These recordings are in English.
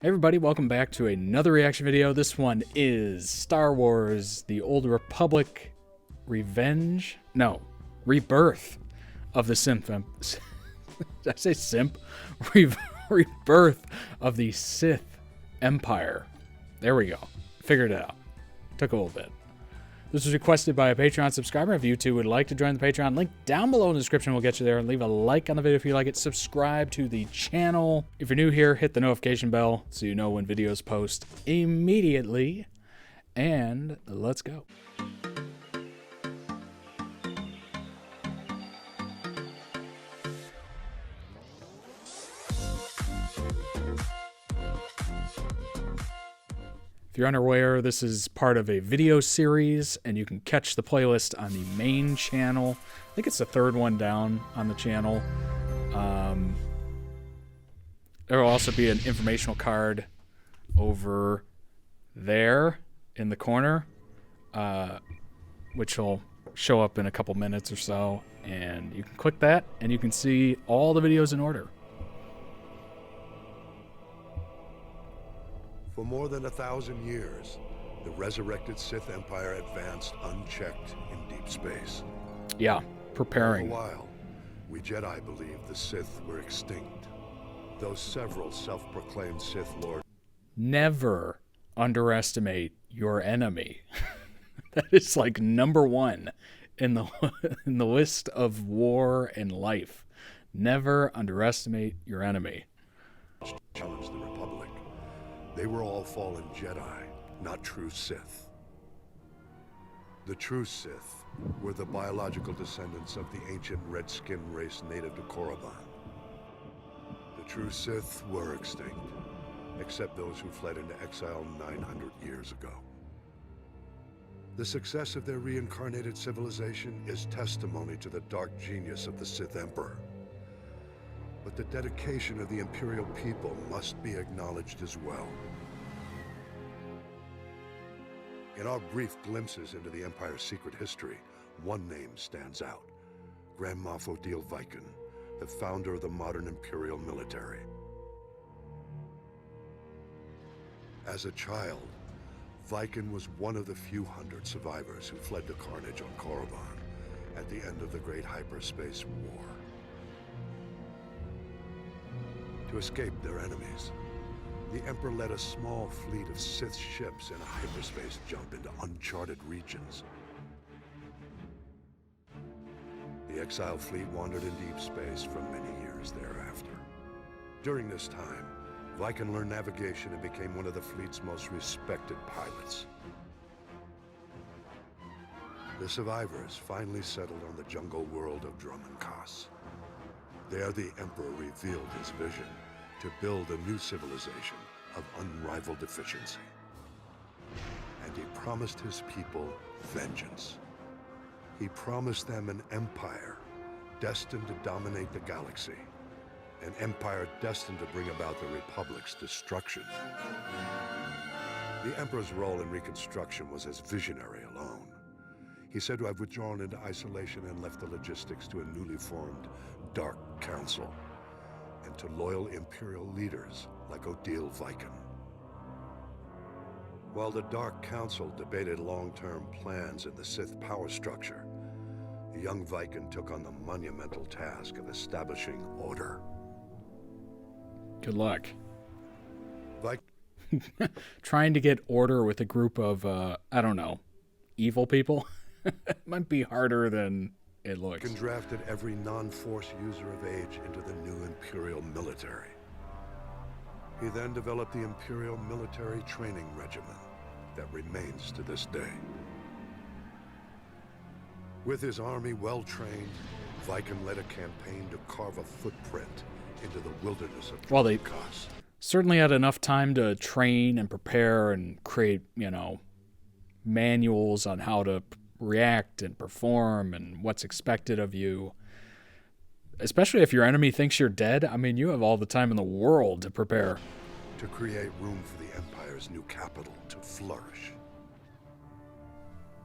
Hey everybody, welcome back to another reaction video. This one is Star Wars: The Old Republic Rebirth of the Simp. Did I say simp? Rebirth of the Sith Empire. There we go. Figured it out. Took a little bit. This was requested by a Patreon subscriber. If you two would like to join the Patreon, link down below in the description will get you there. And leave a like on the video if you like it. Subscribe to the channel. If you're new here, hit the notification bell so you know when videos post immediately. And let's go. If you're unaware, this is part of a video series, and you can catch the playlist on the main channel. I think it's the third one down on the channel. There will also be an informational card over there in the corner, which will show up in a couple minutes or so. And you can click that, and you can see all the videos in order. For more than 1,000 years, the resurrected Sith Empire advanced unchecked in deep space. Yeah, preparing. For a while, we Jedi believed the Sith were extinct, though several self-proclaimed Sith Lords... Never underestimate your enemy. That is like #1 in the list of war and life. Never underestimate your enemy. ...challenged the Republic. They were all fallen Jedi, not true Sith. The true Sith were the biological descendants of the ancient red-skin race native to Korriban. The true Sith were extinct, except those who fled into exile 900 years ago. The success of their reincarnated civilization is testimony to the dark genius of the Sith Emperor. But the dedication of the Imperial people must be acknowledged as well. In our brief glimpses into the Empire's secret history, one name stands out: Grand Moff Odile Viken, the founder of the modern Imperial military. As a child, Viken was one of the few hundred survivors who fled the carnage on Korriban at the end of the Great Hyperspace War. To escape their enemies, the Emperor led a small fleet of Sith ships in a hyperspace jump into uncharted regions. The exiled fleet wandered in deep space for many years thereafter. During this time, Viken learned navigation and became one of the fleet's most respected pilots. The survivors finally settled on the jungle world of Dromund. There, the Emperor revealed his vision to build a new civilization of unrivaled efficiency. And he promised his people vengeance. He promised them an empire destined to dominate the galaxy, an empire destined to bring about the Republic's destruction. The Emperor's role in Reconstruction was as visionary alone. He's said to have withdrawn into isolation and left the logistics to a newly formed Dark Council, and to loyal Imperial leaders like Odile Viken. While the Dark Council debated long-term plans in the Sith power structure, the young Viken took on the monumental task of establishing order. Good luck. Viken Trying to get order with a group of, I don't know, evil people? Might be harder than it looks. drafted every non-Force user of age into the new Imperial military. He then developed the Imperial Military Training Regimen that remains to this day. With his army well-trained, Viken led a campaign to carve a footprint into the wilderness of Well, they Dromund. certainly had enough time to train and prepare and create, manuals on how to react and perform and what's expected of you. Especially if your enemy thinks you're dead. I mean, you have all the time in the world to prepare. To create room for the Empire's new capital to flourish.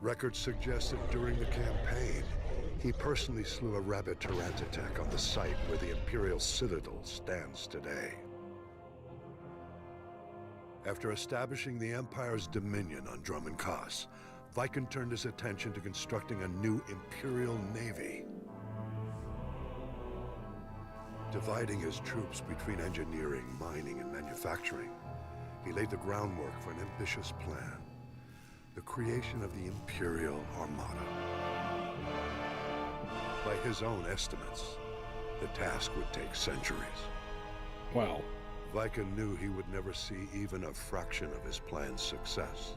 Records suggest that during the campaign, he personally slew a rabid Tyrantatek on the site where the Imperial Citadel stands today. After establishing the Empire's dominion on Drummonkas, Viken turned his attention to constructing a new Imperial Navy. Dividing his troops between engineering, mining, and manufacturing, he laid the groundwork for an ambitious plan. The creation of the Imperial Armada. By his own estimates, the task would take centuries. Wow. Viken knew he would never see even a fraction of his plan's success.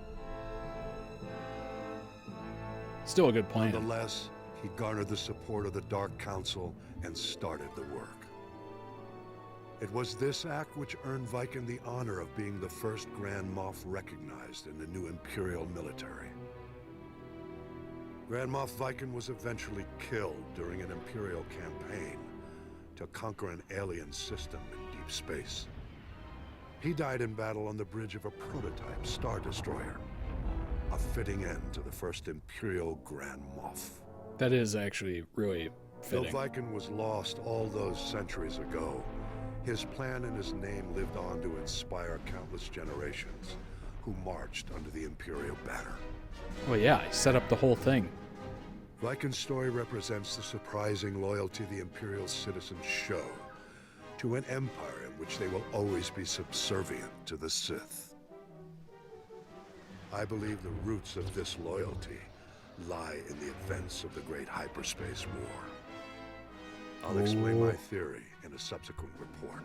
Still a good plan. Nonetheless, he garnered the support of the Dark Council and started the work. It was this act which earned Viken the honor of being the first Grand Moff recognized in the new Imperial military. Grand Moff Viken was eventually killed during an Imperial campaign to conquer an alien system in deep space. He died in battle on the bridge of a prototype Star Destroyer. A fitting end to the first Imperial Grand Moff. That is actually really fitting. Though Viken was lost all those centuries ago, his plan and his name lived on to inspire countless generations who marched under the Imperial banner. Well, yeah, he set up the whole thing. Viken's story represents the surprising loyalty the Imperial citizens show to an empire in which they will always be subservient to the Sith. I believe the roots of this loyalty lie in the events of the Great Hyperspace War. I'll explain my theory in a subsequent report.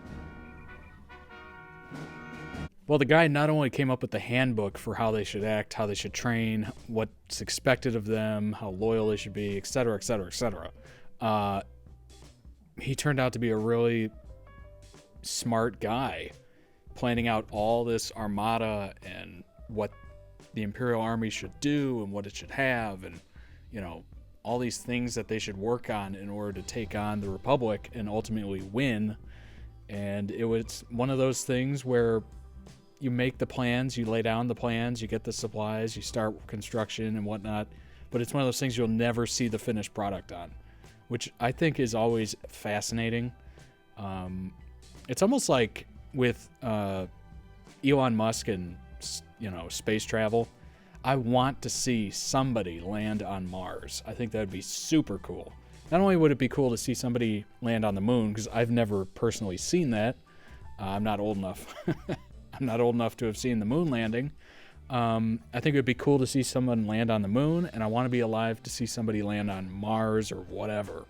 Well, the guy not only came up with the handbook for how they should act, how they should train, what's expected of them, how loyal they should be, etc., etc., etc. He turned out to be a really smart guy, planning out all this armada and what the Imperial Army should do and what it should have, and, you know, all these things that they should work on in order to take on the Republic and ultimately win. And it was one of those things where you make the plans, you lay down the plans, you get the supplies, you start construction and whatnot, but it's one of those things you'll never see the finished product on, which I think is always fascinating. It's almost like with Elon Musk and, you know, space travel. I want to see somebody land on Mars. I think that would be super cool. Not only would it be cool to see somebody land on the moon, because I've never personally seen that. I'm not old enough. I'm not old enough to have seen the moon landing. I think it would be cool to see someone land on the moon, and I want to be alive to see somebody land on Mars or whatever.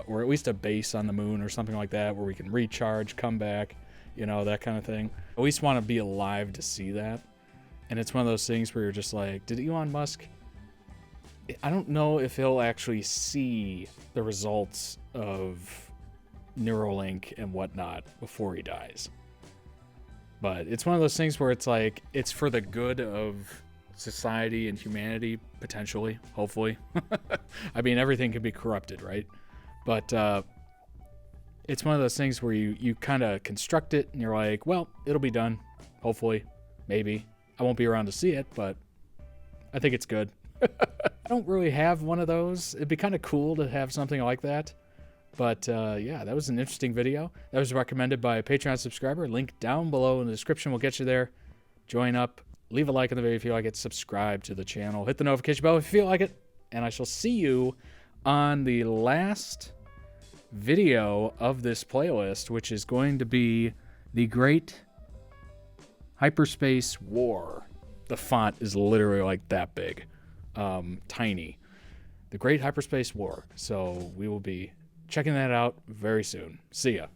Or at least a base on the moon or something like that where we can recharge, come back, you know, that kind of thing. I at least want to be alive to see that. And it's one of those things where you're just like, did Elon Musk... I don't know if he'll actually see the results of Neuralink and whatnot before he dies. But it's one of those things where it's like, it's for the good of society and humanity, potentially, hopefully. I mean, everything can be corrupted, right? But it's one of those things where you kind of construct it and you're like, well, it'll be done, hopefully, maybe. I won't be around to see it, but I think it's good. I don't really have one of those. It'd be kind of cool to have something like that. But yeah, that was an interesting video. That was recommended by a Patreon subscriber. Link down below in the description will get you there. Join up. Leave a like on the video if you like it. Subscribe to the channel. Hit the notification bell if you feel like it. And I shall see you on the last video of this playlist, which is going to be the Great Hyperspace War. The font is literally like that big. Tiny. The Great Hyperspace War. So we will be checking that out very soon. See ya.